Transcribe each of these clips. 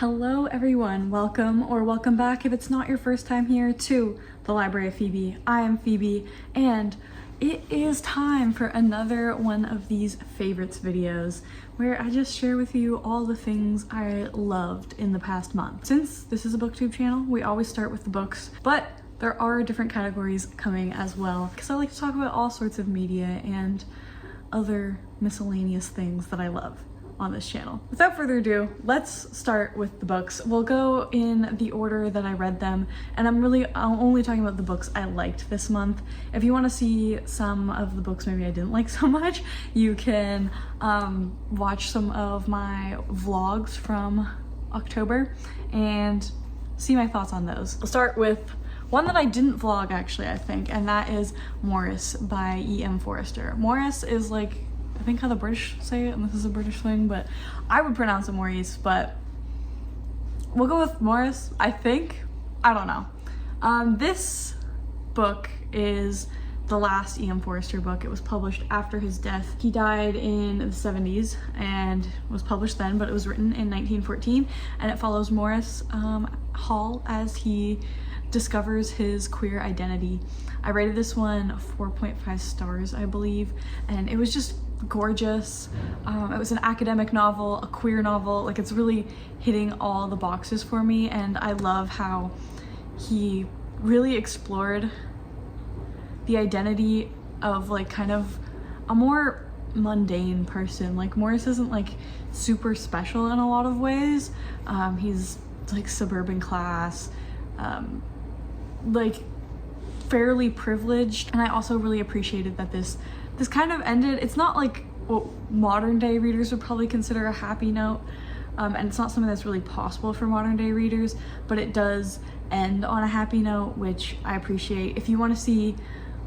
Hello everyone, welcome back if it's not your first time here to the Library of Phoebe. I am Phoebe and it is time for another one of these favorites videos where I just share with you all the things I loved in the past month. Since this is a booktube channel, we always start with the books, but there are different categories coming as well because I like to talk about all sorts of media and other miscellaneous things that I love on this channel. Without further ado, let's start with the books. We'll go in the order that I read them, and I'm only talking about the books I liked this month. If you want to see some of the books maybe I didn't like so much, you can watch some of my vlogs from October and see my thoughts on those. We'll start with one that I didn't vlog actually, I think, and that is Maurice by E.M. Forster. Maurice is like, I think how the British say it, and this is a British thing, but I would pronounce it Maurice, but we'll go with Maurice, I think. I don't know. This book is the last E.M. Forster book. It was published after his death. He died in the 70s and was published then, but it was written in 1914, and it follows Maurice Hall as he discovers his queer identity. I rated this one 4.5 stars, I believe, and it was just gorgeous. It was an academic novel, a queer novel, like it's really hitting all the boxes for me, and I love how he really explored the identity of like kind of a more mundane person. Like Maurice isn't like super special in a lot of ways. He's like suburban class, like fairly privileged, and I also really appreciated that this kind of ended. It's not like what modern day readers would probably consider a happy note, and it's not something that's really possible for modern day readers, but it does end on a happy note, which I appreciate. If you want to see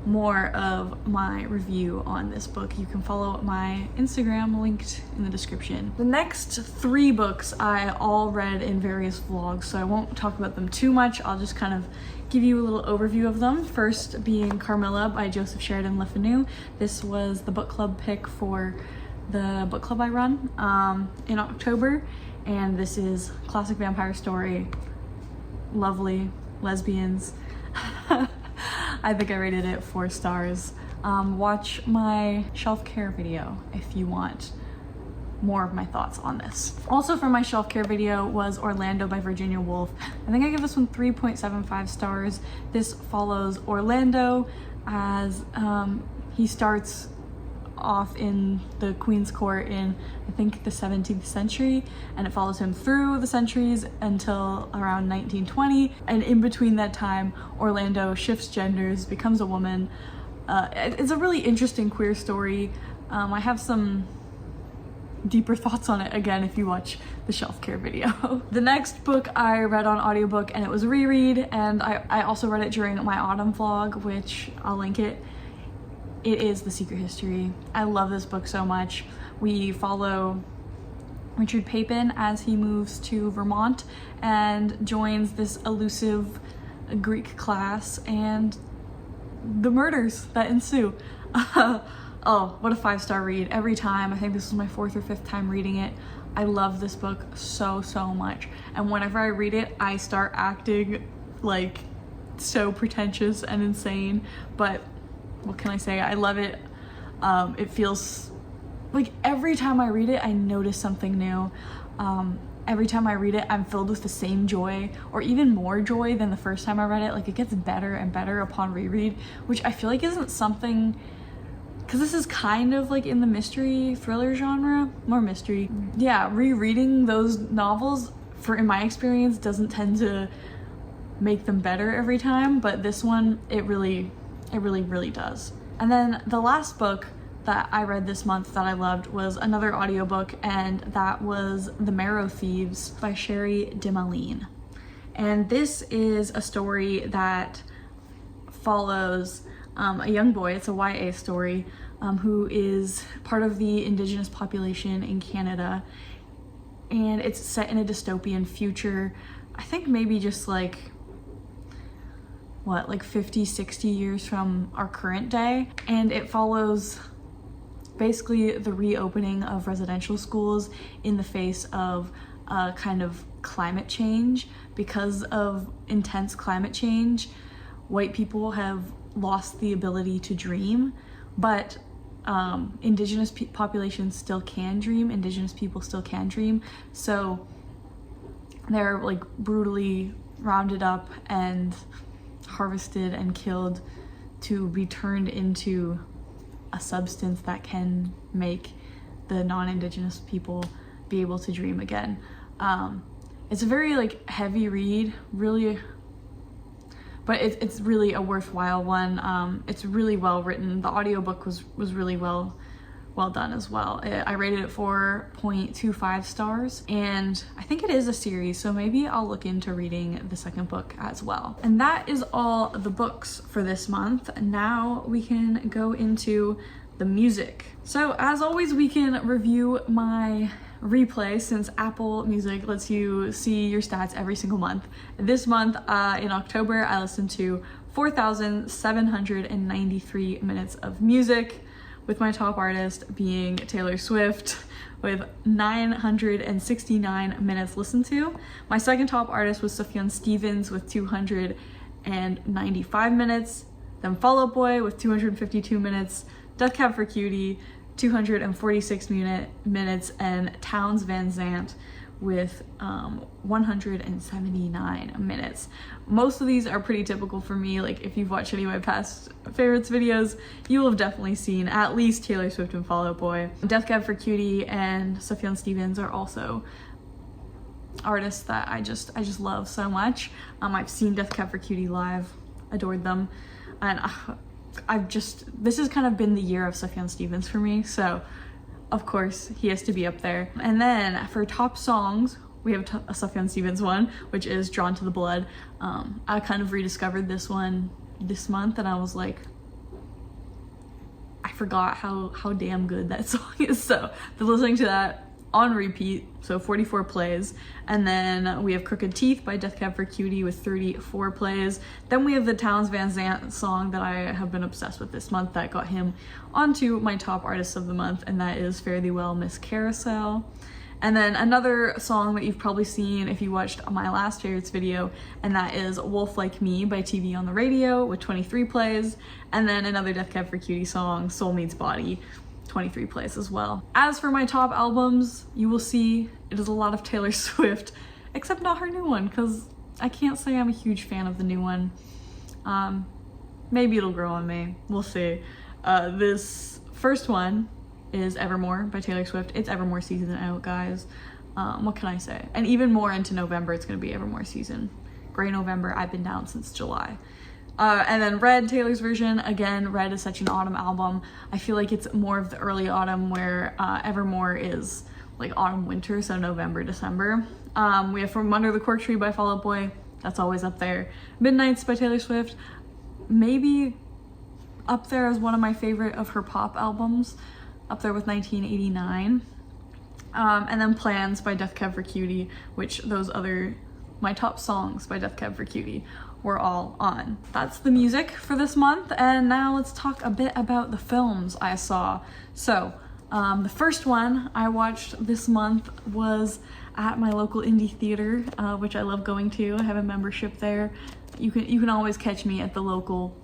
more of my review on this book, you can follow my Instagram linked in the description. The next three books I all read in various vlogs, so I won't talk about them too much. I'll just kind of give you a little overview of them. First being Carmilla by Joseph Sheridan fanu. This was the book club pick for the book club I run in October, and this is classic vampire story, lovely lesbians. I think I rated it 4 stars. Watch my shelf care video if you want more of my thoughts on this. Also from my shelf care video was Orlando by Virginia Woolf. I think I give this one 3.75 stars. This follows Orlando as he starts off in the Queen's Court in, I think, the 17th century, and it follows him through the centuries until around 1920, and in between that time Orlando shifts genders, becomes a woman. It's a really interesting queer story. I have some deeper thoughts on it again if you watch the shelf care video. The next book I read on audiobook, and it was a reread, and I also read it during my autumn vlog, which I'll link it. It is The Secret History. I love this book so much. We follow Richard Papin as he moves to Vermont and joins this elusive Greek class and the murders that ensue. Oh, what a 5-star read every time. I think this was my 4th or 5th time reading it. I love this book so much, and whenever I read it I start acting like so pretentious and insane, but what can I say? I love it. It feels like every time I read it I notice something new. Every time I read it I'm filled with the same joy, or even more joy than the first time I read it. Like it gets better and better upon reread, which I feel like isn't something, because this is kind of like in the mystery thriller genre, more mystery. Yeah, rereading those novels, in my experience, doesn't tend to make them better every time, but this one, it really does. And then the last book that I read this month that I loved was another audiobook, and that was The Marrow, Thieves by Cherie dimaline. And this is a story that follows a young boy, it's a YA story, who is part of the indigenous population in Canada, and it's set in a dystopian future. I think maybe just like, what, like 50-60 years from our current day, and it follows basically the reopening of residential schools in the face of kind of climate change. Because of intense climate change, white people have lost the ability to dream, but indigenous populations still can dream. Indigenous people still can dream. So they're like brutally rounded up and harvested and killed to be turned into a substance that can make the non-indigenous people be able to dream again. It's a very like heavy read, really, but it's really a worthwhile one. It's really well written. The audiobook was really well done as well. I rated it 4.25 stars, and I think it is a series, so maybe I'll look into reading the second book as well. And that is all the books for this month. Now we can go into the music. So as always, we can review my replay, since Apple Music lets you see your stats every single month. This month, in October, I listened to 4,793 minutes of music, with my top artist being Taylor Swift, with 969 minutes listened to. My second top artist was Sufjan Stevens with 295 minutes, then Fall Out Boy with 252 minutes, Death Cab for Cutie 246 minutes, and Townes Van Zandt with 179 minutes. Most of these are pretty typical for me. Like, if you've watched any of my past favorites videos, you will have definitely seen at least Taylor Swift and Fall Out Boy. Death Cab for Cutie and Sufjan Stevens are also artists that I just love so much. I've seen Death Cab for Cutie live, adored them, and this has kind of been the year of Sufjan Stevens for me, so of course he has to be up there. And then for top songs, we have a Sufjan Stevens one, which is Drawn to the Blood. I kind of rediscovered this one this month, and I was like, I forgot how damn good that song is. So been listening to that on repeat, so 44 plays. And then we have Crooked Teeth by Death Cab for Cutie with 34 plays. Then we have the Townes Van Zandt song that I have been obsessed with this month that got him onto my top artists of the month, and that is Fare Thee Well, Miss Carousel. And then another song that you've probably seen if you watched my last favorites video, and that is Wolf Like Me by TV on the Radio with 23 plays. And then another Death Cab for Cutie song, Soul Meets Body, 23 plays as well. As for my top albums, you will see it is a lot of Taylor Swift, except not her new one, because I can't say I'm a huge fan of the new one. Maybe it'll grow on me, we'll see. This first one is Evermore by Taylor Swift. It's Evermore season out, guys. What can I say? And even more into November, it's gonna be Evermore season. Gray November, I've been down since July. And then Red, Taylor's version. Again, Red is such an autumn album. I feel like it's more of the early autumn, where Evermore is like autumn, winter, so November, December. We have From Under the Cork Tree by Fall Out Boy. That's always up there. Midnights by Taylor Swift. Maybe up there as one of my favorite of her pop albums. Up there with 1989. And then Plans by Death Cab for Cutie, which my top songs by Death Cab for Cutie were all on. That's the music for this month, and now let's talk a bit about the films I saw. So the first one I watched this month was at my local indie theater, which I love going to. I have a membership there. You can always catch me at the local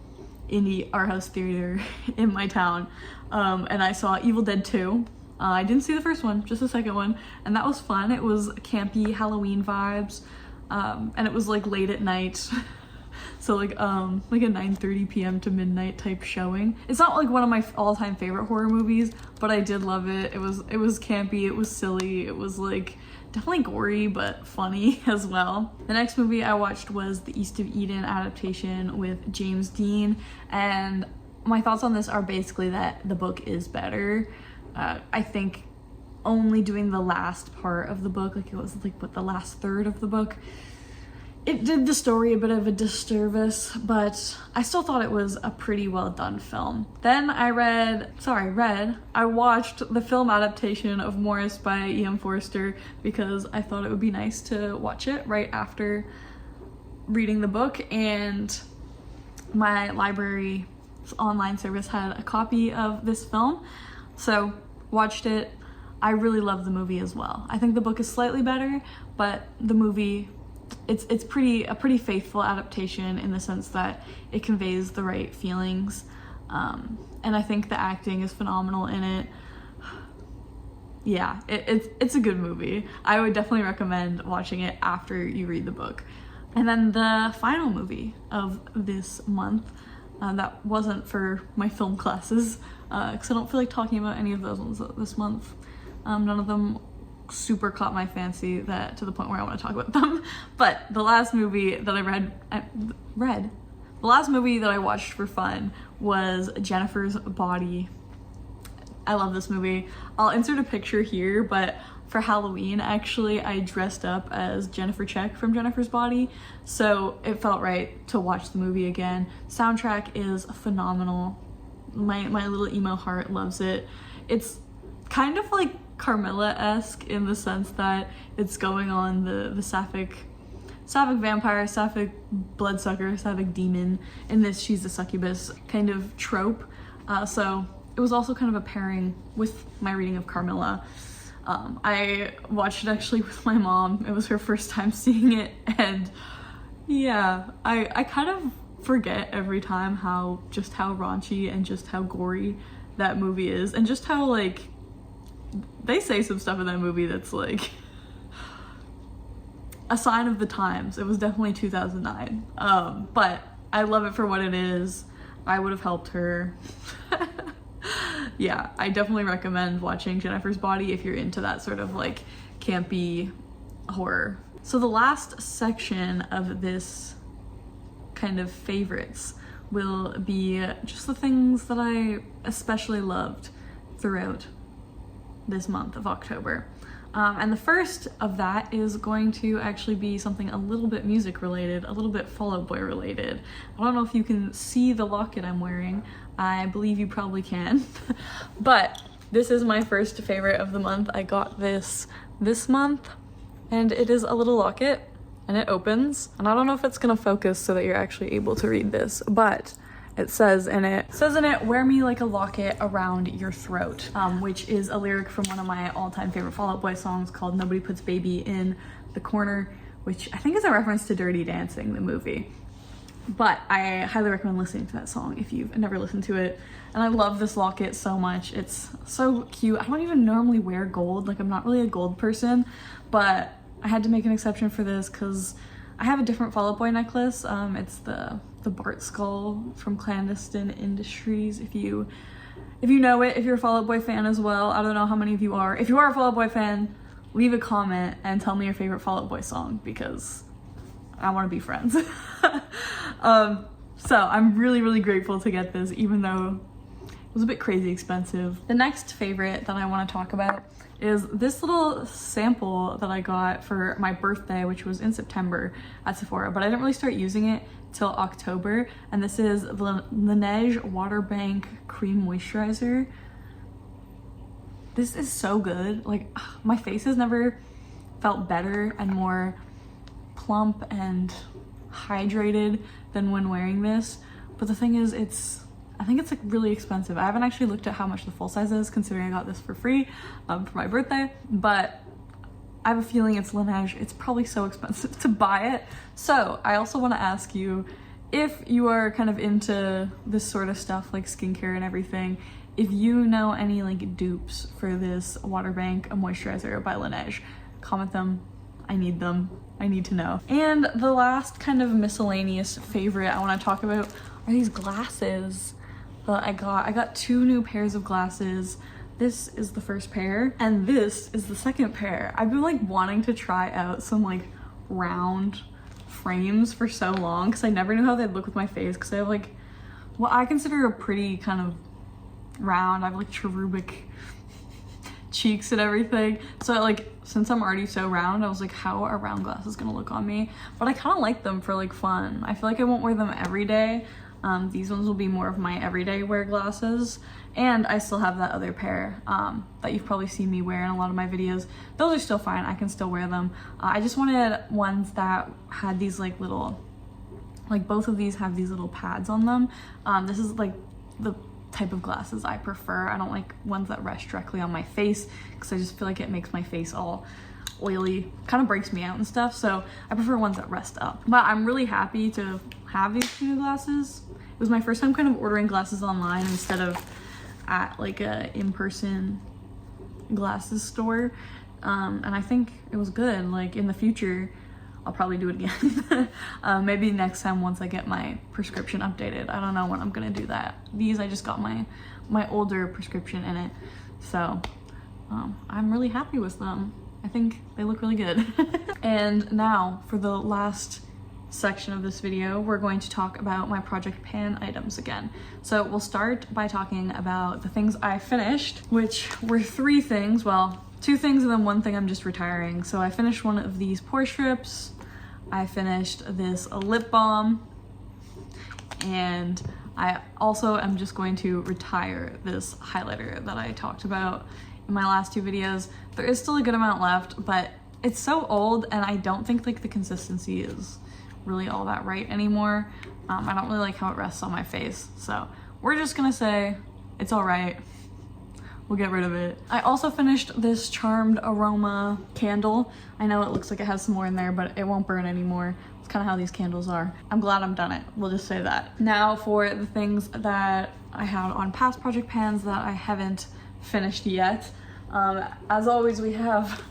indie art house theater in my town. And I saw Evil Dead 2. I didn't see the first one, just the second one, and that was fun. It was campy Halloween vibes, and it was like late at night. So like a 9:30 p.m. to midnight type showing. It's not like one of my all-time favorite horror movies, but I did love it. It was campy, it was silly, it was like definitely gory but funny as well. The next movie I watched was the East of Eden adaptation with James Dean, and my thoughts on this are basically that the book is better. I think only doing the last part of the book, like it was like the last third of the book, it did the story a bit of a disservice, but I still thought it was a pretty well done film. Then I watched the film adaptation of Maurice by E.M. Forster, because I thought it would be nice to watch it right after reading the book, and my library online service had a copy of this film, so watched it. I really love the movie as well. I think the book is slightly better, but the movie, it's a pretty faithful adaptation in the sense that it conveys the right feelings, and I think the acting is phenomenal in it. Yeah, it's a good movie. I would definitely recommend watching it after you read the book. And then the final movie of this month, that wasn't for my film classes, because I don't feel like talking about any of those ones this month. None of them super caught my fancy to the point where I want to talk about them. But the last movie that the last movie that I watched for fun was Jennifer's Body. I love this movie. I'll insert a picture here, but for Halloween, actually, I dressed up as Jennifer Check from Jennifer's Body, so it felt right to watch the movie again. Soundtrack is phenomenal. My little emo heart loves it. It's kind of like Carmilla-esque in the sense that it's going on the sapphic vampire, sapphic bloodsucker, sapphic demon. In this, she's a succubus kind of trope. So it was also kind of a pairing with my reading of Carmilla. I watched it actually with my mom. It was her first time seeing it, and yeah, I kind of forget every time how raunchy and just how gory that movie is, and just how, like, they say some stuff in that movie that's like a sign of the times. It was definitely 2009, but I love it for what it is. I would have helped her. Yeah, I definitely recommend watching Jennifer's Body if you're into that sort of like campy horror. So the last section of this kind of favorites will be just the things that I especially loved throughout this month of October. And the first of that is going to actually be something a little bit music related, a little bit Fall Out Boy related. I don't know if you can see the locket I'm wearing. I believe you probably can. But this is my first favorite of the month. I got this month, and it is a little locket, and it opens. And I don't know if it's gonna focus so that you're actually able to read this, but it says in it, wear me like a locket around your throat, which is a lyric from one of my all-time favorite Fall Out Boy songs called Nobody Puts Baby in the Corner, which I think is a reference to Dirty Dancing, the movie. But I highly recommend listening to that song if you've never listened to it. And I love this locket so much. It's so cute. I don't even normally wear gold. Like, I'm not really a gold person, but I had to make an exception for this because I have a different Fall Out Boy necklace. It's the Bart skull from Clandestine Industries. If you know it, if you're a Fall Out Boy fan as well. I don't know how many of you are. If you are a Fall Out Boy fan, leave a comment and tell me your favorite Fall Out Boy song, because I want to be friends. So I'm really, really grateful to get this, even though it was a bit crazy expensive. The next favorite that I want to talk about is this little sample that I got for my birthday, which was in September at Sephora, but I didn't really start using it till October. And this is the Laneige Water Bank Cream Moisturizer. This is so good. Like, my face has never felt better and more plump and hydrated than when wearing this. But the thing is, I think it's like really expensive. I haven't actually looked at how much the full size is, considering I got this for free for my birthday, but I have a feeling it's Laneige. It's probably so expensive to buy it. So I also want to ask you, if you are kind of into this sort of stuff like skincare and everything, if you know any like dupes for this Water Bank moisturizer by Laneige, comment them. I need them. I need to know. And the last kind of miscellaneous favorite I want to talk about are these glasses that I got. I got 2 new pairs of glasses. This is the first pair, and this is the second pair. I've been like wanting to try out some like round frames for so long because I never knew how they'd look with my face, because I have like what I consider a pretty kind of round, I have like cherubic cheeks and everything. So like, since I'm already so round, I was like, how are round glasses gonna look on me? But I kind of like them for like fun. I feel like I won't wear them every day. These ones will be more of my everyday wear glasses. And I still have that other pair that you've probably seen me wear in a lot of my videos. Those are still fine, I can still wear them. I just wanted ones that had these like little, like both of these have these little pads on them. This is like the type of glasses I prefer. I don't like ones that rest directly on my face because I just feel like it makes my face all oily, kind of breaks me out and stuff. So I prefer ones that rest up. But I'm really happy to have these new glasses. It was my first time kind of ordering glasses online instead of at like a in-person glasses store. And I think it was good. Like in the future, I'll probably do it again. Maybe next time once I get my prescription updated. I don't know when I'm gonna do that. These, I just got my older prescription in it. So I'm really happy with them. I think they look really good. And now for the last section of this video, we're going to talk about my project pan items again. So we'll start by talking about the things I finished, which were 3 things. Well, 2 things and then 1 thing I'm just retiring. So I finished one of these pore strips. I finished this lip balm. And I also am just going to retire this highlighter that I talked about in my last 2 videos. There is still a good amount left, but it's so old and I don't think like the consistency is really all that right anymore. I don't really like how it rests on my face. So we're just gonna say it's all right. We'll get rid of it. I also finished this charmed aroma candle. I know it looks like it has some more in there, but it won't burn anymore. It's kind of how these candles are. I'm glad I'm done it. We'll just say that. Now for the things that I had on past project pans that I haven't finished yet. As always, we have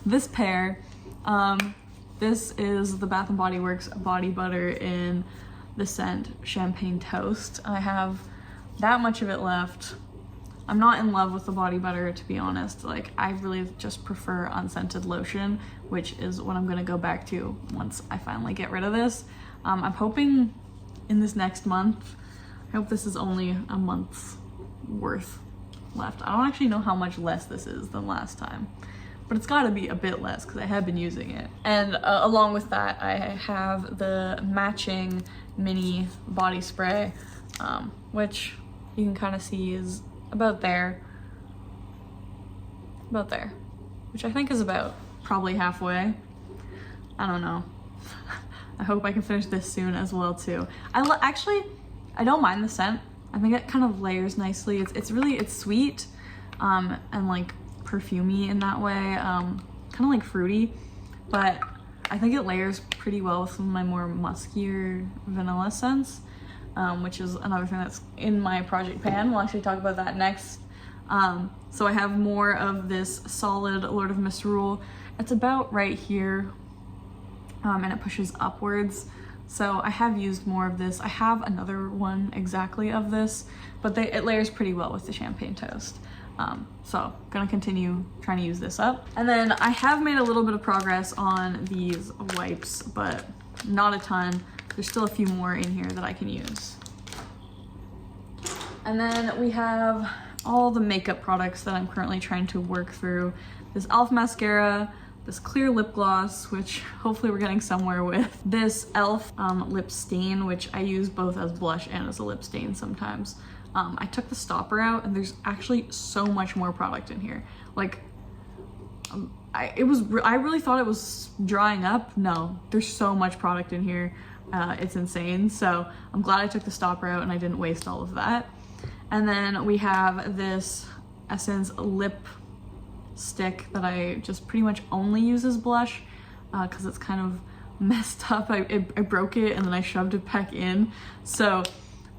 this pair. This is the Bath & Body Works body butter in the scent Champagne Toast. I have that much of it left. I'm not in love with the body butter, to be honest. Like, I really just prefer unscented lotion, which is what I'm gonna go back to once I finally get rid of this. I'm hoping in this next month, I hope this is only a month's worth left. I don't actually know how much less this is than last time, but it's gotta be a bit less because I have been using it. And along with that, I have the matching mini body spray, which you can kind of see is about there, which I think is about probably halfway. I don't know. I hope I can finish this soon as well too. Actually, I don't mind the scent. I think it kind of layers nicely. It's sweet and like perfumey in that way, kind of like fruity, but I think it layers pretty well with some of my more muskier vanilla scents, which is another thing that's in my project pan. We'll actually talk about that next. So I have more of this solid Lord of Misrule. It's about right here, and it pushes upwards. So I have used more of this. I have another one exactly of this, but it layers pretty well with the Champagne Toast. So gonna continue trying to use this up. And then I have made a little bit of progress on these wipes, but not a ton. There's still a few more in here that I can use. And then we have all the makeup products that I'm currently trying to work through. This e.l.f. mascara, this clear lip gloss, which hopefully we're getting somewhere with. This e.l.f. Lip stain, which I use both as blush and as a lip stain sometimes. I took the stopper out and there's actually so much more product in here. Like, I really thought it was drying up. No, there's so much product in here. It's insane. So I'm glad I took the stopper out and I didn't waste all of that. And then we have this Essence lip stick that I just pretty much only use as blush because it's kind of messed up. I broke it and then I shoved it back in. So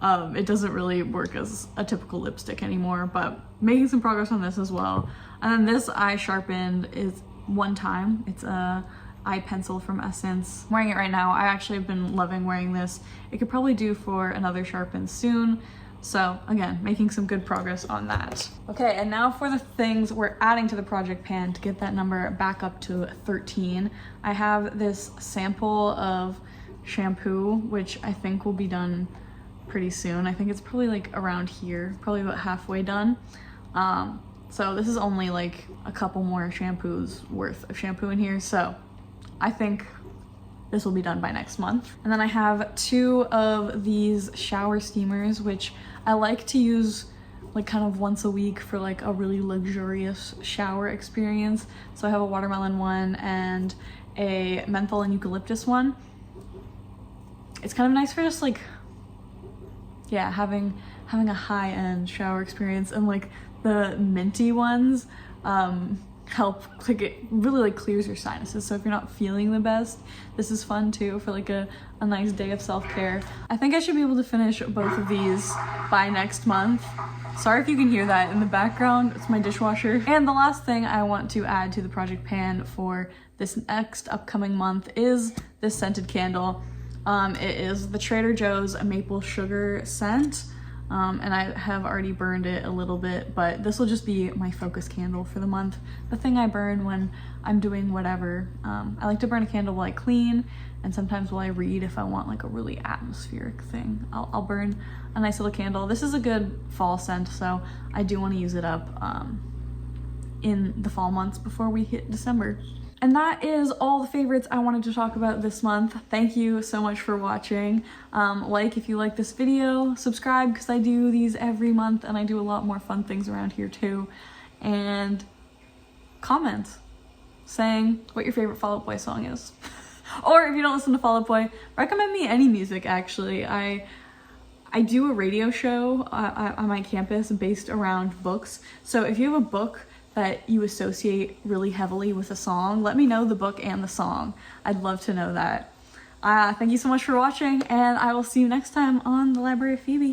it doesn't really work as a typical lipstick anymore, but making some progress on this as well. And then this eye sharpened is one time. It's a eye pencil from Essence. I'm wearing it right now. I actually have been loving wearing this. It could probably do for another sharpen soon. So again, making some good progress on that. Okay, and now for the things we're adding to the project pan to get that number back up to 13. I have this sample of shampoo, which I think will be done pretty soon. I think it's probably like around here, probably about halfway done. So this is only like a couple more shampoos worth of shampoo in here. So I think this will be done by next month. And then I have 2 of these shower steamers, which I like to use like kind of once a week for like a really luxurious shower experience. So I have a watermelon one and a menthol and eucalyptus one. It's kind of nice for just like, yeah, having having a high-end shower experience, and like the minty ones help, like it really like clears your sinuses. So if you're not feeling the best, this is fun too for like a nice day of self-care. I think I should be able to finish both of these by next month. Sorry if you can hear that in the background, it's my dishwasher. And the last thing I want to add to the project pan for this next upcoming month is this scented candle. It is the Trader Joe's maple sugar scent. And I have already burned it a little bit, but this will just be my focus candle for the month. The thing I burn when I'm doing whatever. I like to burn a candle while I clean, and sometimes while I read if I want like a really atmospheric thing. I'll burn a nice little candle. This is a good fall scent, so I do want to use it up in the fall months before we hit December. And that is all the favorites I wanted to talk about this month. Thank you so much for watching. Like if you like this video, subscribe because I do these every month and I do a lot more fun things around here too. And comment saying what your favorite Fall Out Boy song is. Or if you don't listen to Fall Out Boy, recommend me any music actually. I do a radio show on my campus based around books. So if you have a book that you associate really heavily with a song, let me know the book and the song. I'd love to know that. Thank you so much for watching, and I will see you next time on the Library of Phoebe.